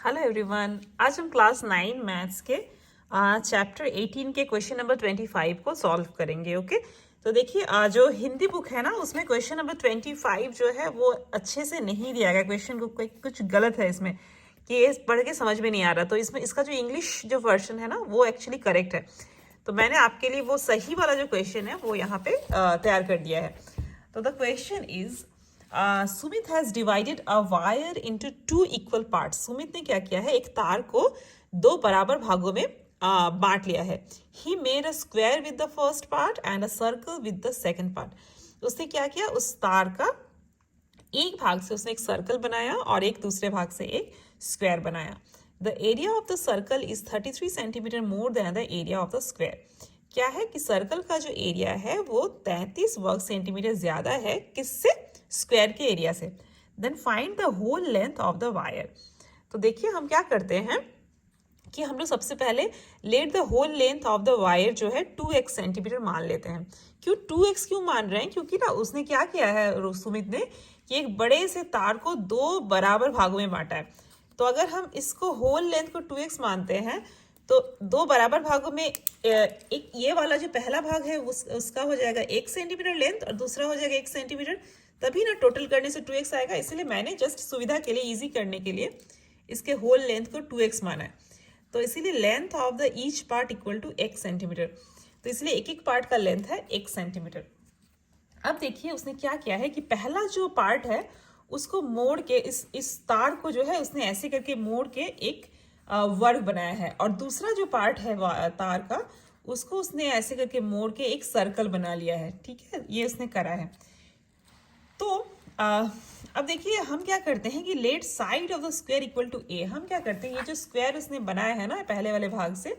Hello everyone, आज हम class 9 maths के चैप्टर 18 के क्वेश्चन नंबर 25 को सॉल्व करेंगे। ओके, तो देखिए जो हिंदी बुक है ना उसमें क्वेश्चन नंबर 25 जो है वो अच्छे से नहीं दिया गया। क्वेश्चन को कुछ गलत है इसमें कि ये पढ़ के समझ में नहीं आ रहा, तो इसमें इसका जो इंग्लिश जो वर्जन है ना वो एक्चुअली करेक्ट है। तो मैंने आपके लिए वो सही वाला जो क्वेश्चन है वो यहाँ पे तैयार कर दिया है। तो the question is Sumit has divided a wire into 2 equal parts. Sumit ने क्या किया है, एक तार को 2 बराबर भागों में बांट लिया है। He made a square with the first part and a circle with the second part. उसने क्या किया, उस तार का एक भाग से उसने एक सर्कल बनाया और एक दूसरे भाग से एक स्क्वायर बनाया। The area of the circle is 33 centimetre more than the area of the square. क्या है कि सर्कल का जो एरिया है वो 33 वर्ग सेंटीमीटर ज्यादा है किससे, स्क्वायर के एरिया से। Then find the whole length of the wire. तो देखिए हम क्या करते हैं कि हम लोग सबसे पहले let the whole length of the wire जो है 2x सेंटीमीटर मान लेते हैं। क्यों 2x क्यों मान रहे हैं, क्योंकि ना उसने क्या किया है सुमित ने कि एक बड़े से तार को 2 बराबर भागों में बांटा है। तो अगर हम इसको होल लेंथ को 2x मानते हैं तो 2 बराबर भागों में एक ये वाला जो पहला भाग है उसका हो जाएगा 1 सेंटीमीटर लेंथ और दूसरा हो जाएगा 1 सेंटीमीटर, तभी ना टोटल करने से 2x आएगा। इसलिए मैंने जस्ट सुविधा के लिए, इजी करने के लिए इसके होल लेंथ को 2x माना है। तो इसीलिए length of the each part equal to 1 centimetre. तो इसलिए एक एक पार्ट का लेंथ है 1 सेंटीमीटर। अब देखिए उसने क्या किया है कि पहला जो पार्ट है उसको मोड़ के इस तार को जो है उसने ऐसे करके मोड़ के एक वर्ग बनाया है, और दूसरा जो पार्ट है तार का उसको उसने ऐसे करके मोड़ के एक सर्कल बना लिया है। ठीक है, ये उसने करा है। तो अब देखिए हम क्या करते हैं कि let side of the square equal to a. हम क्या करते हैं, ये जो स्क्वायर उसने बनाया है ना पहले वाले भाग से,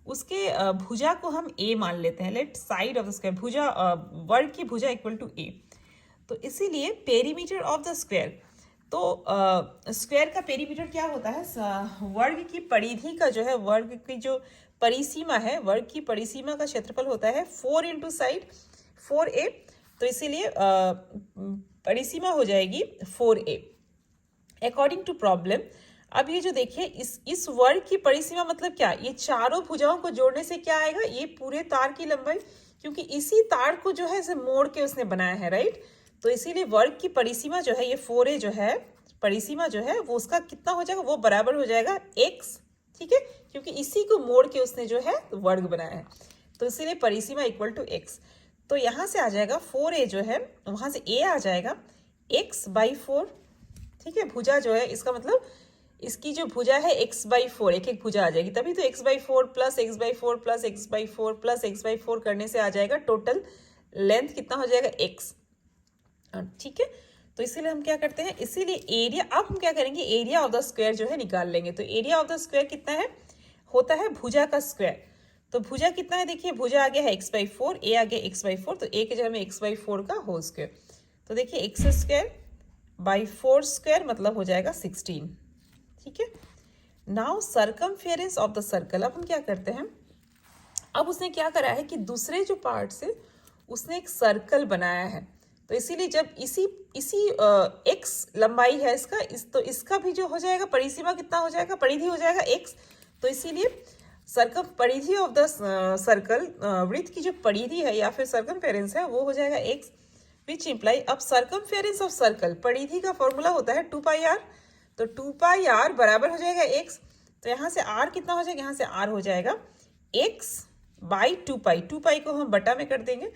उसके भुजा को हम ए मान लेते हैं। Let side of the square, भुजा वर्ग की भुजा इक्वल टू ए। तो इसीलिए पेरीमीटर ऑफ द स्क्वायर, तो स्क्वायर का पेरीमीटर क्या होता है, वर्ग की परिधि का जो है, वर्ग की जो परिसीमा है, वर्ग की परिसीमा का क्षेत्रफल होता है 4 इंटू साइड 4a। तो इसीलिए परिसीमा हो जाएगी 4a अकॉर्डिंग टू प्रॉब्लम। अब ये जो देखिए इस वर्ग की परिसीमा मतलब क्या, ये चारों भुजाओं को जोड़ने से क्या आएगा, ये पूरे तार की लंबाई, क्योंकि इसी तार को जो है इसे मोड़ के उसने बनाया है, राइट। तो इसीलिए वर्ग की परिसीमा जो है, ये 4a जो है परिसीमा जो है वो उसका कितना हो जाएगा, वो बराबर हो जाएगा x। ठीक है, क्योंकि इसी को मोड़ के उसने जो है वर्ग बनाया है, तो इसीलिए परिसीमा इक्वल टू x। तो यहाँ से आ जाएगा 4a जो है, वहां से a आ जाएगा x/4। ठीक है, भुजा जो है इसका मतलब इसकी जो भुजा है x/4, एक एक भुजा आ जाएगी, तभी तो x/4 plus x/4 plus x/4 plus x/4 करने से आ जाएगा टोटल लेंथ कितना हो जाएगा x। ठीक है, तो इसीलिए हम क्या करते हैं, इसीलिए एरिया, अब हम क्या करेंगे, एरिया ऑफ द स्क्वायर जो है निकाल लेंगे। तो एरिया ऑफ द स्क्वायर कितना है, होता है भुजा का स्क्वायर। तो भुजा कितना है, देखिए भुजा आ गया है x/4, a आ गया x/4, तो a के जगह में x/4 का होल स्क्वायर। तो देखिए x²/4 स्क्वायर मतलब हो जाएगा 16। ठीक है, now circumference of the circle. अब हम क्या करते हैं, अब उसने क्या करा है कि दूसरे जो पार्ट से उसने एक सर्कल बनाया है। तो इसीलिए जब इसी x लंबाई है इसका, तो इसका भी जो हो जाएगा परिसीमा कितना हो जाएगा, परिधि हो जाएगा x। तो इसीलिए परिधि ऑफ द सर्कल, वृत्त की जो परिधि है या फिर सर्कमफेरेंस है वो हो जाएगा x, विच इम्प्लाई, अब सर्कमफेरेंस ऑफ सर्कल, परिधि का फॉर्मूला होता है 2πr। तो 2πr बराबर हो जाएगा x। तो यहाँ से r कितना हो जाएगा, यहाँ से r हो जाएगा x/2π। 2π को हम बटा में कर देंगे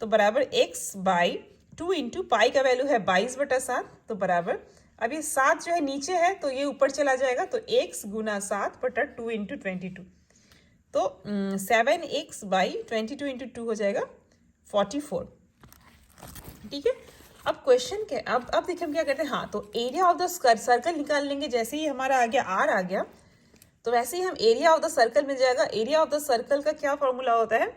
तो बराबर x/2 इंटू पाई का वैल्यू है 22/7। तो बराबर, अब ये 7 जो है नीचे है तो ये ऊपर चला जाएगा, तो x गुना 7/2 इंटू 22। तो 7x/22 इंटू 2 हो जाएगा 44। ठीक है, अब क्वेश्चन के अब देखिए हम क्या करते हैं, हाँ तो एरिया ऑफ द सर्कल निकाल लेंगे। जैसे ही हमारा आ गया r आ गया, तो वैसे ही हम एरिया ऑफ द सर्कल मिल जाएगा। एरिया ऑफ द सर्कल का क्या फॉर्मूला होता है,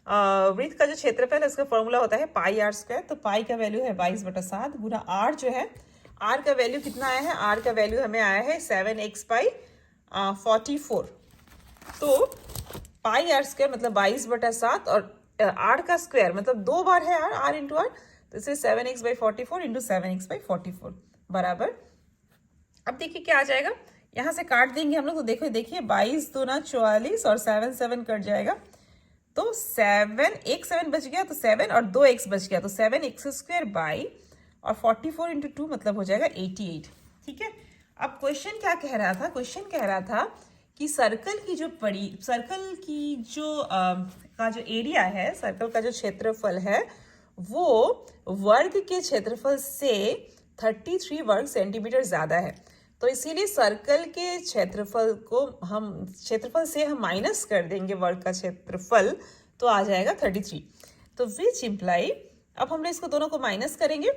वृत्त का जो क्षेत्रफल है उसका फॉर्मूला होता है πr²। तो पाई का वैल्यू है 22/7 गुना r जो है, r का वैल्यू कितना आया है, r का वैल्यू हमें आया है 7x/44। तो πr² मतलब 22/7 और r का स्क्वायर मतलब 2 बार है r इंटू r, तो इसे 7x/44 इंटू 7x/44 बराबर। अब देखिए क्या आ जाएगा, यहाँ से काट देंगे हम लोग, तो देखो देखिए 22 दूना 44 और 7 7 कट जाएगा, तो 7 एक 7 बच गया, तो 7 और 2 x बच गया, तो 7x² बाई और 44 इंटू 2 मतलब हो जाएगा 88। ठीक है, अब क्वेश्चन क्या कह रहा था, क्वेश्चन कह रहा था कि सर्कल की जो का जो एरिया है, सर्कल का जो क्षेत्रफल है वो वर्ग के क्षेत्रफल से 33 वर्ग सेंटीमीटर ज़्यादा है। तो इसीलिए सर्कल के क्षेत्रफल से हम माइनस कर देंगे वर्ग का क्षेत्रफल, तो आ जाएगा 33। तो विच इम्प्लाई, अब हम लोग इसको दोनों को माइनस करेंगे,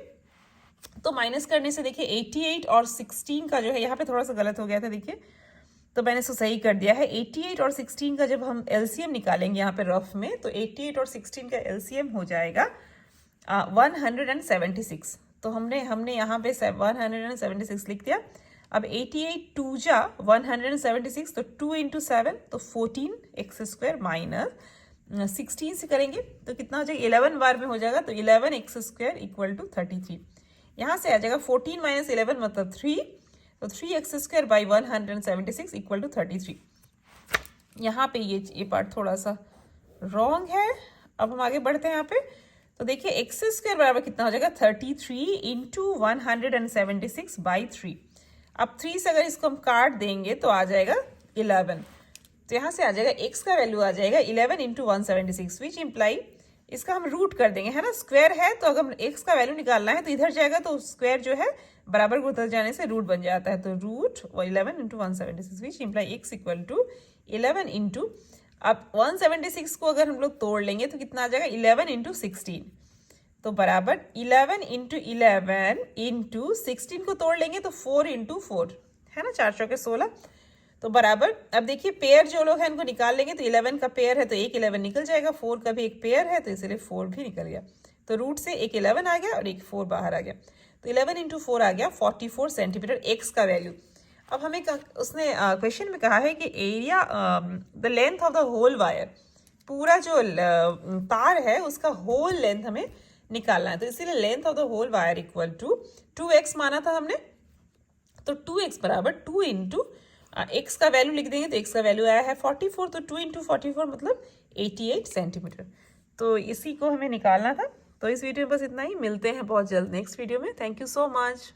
तो माइनस करने से देखिए 88 और 16 का जो है, यहाँ पे थोड़ा सा गलत हो गया था देखिए, तो मैंने इसको सही कर दिया है। 88 और 16 का जब हम एलसीएम निकालेंगे यहाँ पे रफ में, तो 88 और 16 का एलसीएम हो जाएगा 176। तो हमने यहाँ पे 176 लिख दिया। अब 88 2 जा 176, तो 2 इंटू 7 तो 14x² माइनस 16 से करेंगे तो कितना हो जाएगा, 11 बार में हो जाएगा, तो 11x² इक्वल टू 33। यहाँ से आ जाएगा 14 माइनस 11 मतलब 3, तो 3x² बाई 176 इक्वल टू 33। यहाँ पे ये पार्ट थोड़ा सा रॉन्ग है। अब हम आगे बढ़ते हैं यहाँ पे, तो देखिए x² बराबर कितना हो जाएगा, 33 इंटू 176 बाई 3। अब 3 से अगर इसको हम काट देंगे तो आ जाएगा 11, तो यहाँ से आ जाएगा x का वैल्यू आ जाएगा 11 इंटू 176, विच इम्प्लाई इसका हम रूट कर देंगे, है ना, स्क्वायर है तो अगर x का वैल्यू निकालना है तो इधर जाएगा, तो स्क्वायर जो है बराबर को उधर जाने से रूट बन जाता है, तो root 11 into 176 which imply x equal to 11 into, अब 176 को अगर हम लोग तोड़ लेंगे तो कितना आ जाएगा, 11 इंटू 16, तो बराबर 11 इंटू 11 इंटू 16 को तोड़ लेंगे तो 4 इंटू 4, है ना, 4 चौके 16, तो बराबर, अब देखिए पेयर जो लोग हैं इनको निकाल लेंगे, तो 11 का पेयर है तो एक 11 निकल जाएगा, 4 का भी एक पेयर है तो इसलिए 4 भी निकल गया, तो रूट से एक 11 आ गया और एक 4 बाहर आ गया, तो 11 इंटू 4 आ गया 44 सेंटीमीटर x का वैल्यू। अब हमें उसने क्वेश्चन में कहा है कि area the length of the whole wire, पूरा जो तार है उसका होल लेंथ हमें निकालना है, तो इसीलिए length of the whole wire equal to 2x माना था हमने, तो 2x बराबर 2 इंटू x का वैल्यू लिख देंगे, तो x का वैल्यू आया है 44, तो 2 इंटू 44 मतलब 88 सेंटीमीटर, तो इसी को हमें निकालना था। तो इस वीडियो में बस इतना ही, मिलते हैं बहुत जल्द नेक्स्ट वीडियो में। Thank you so much.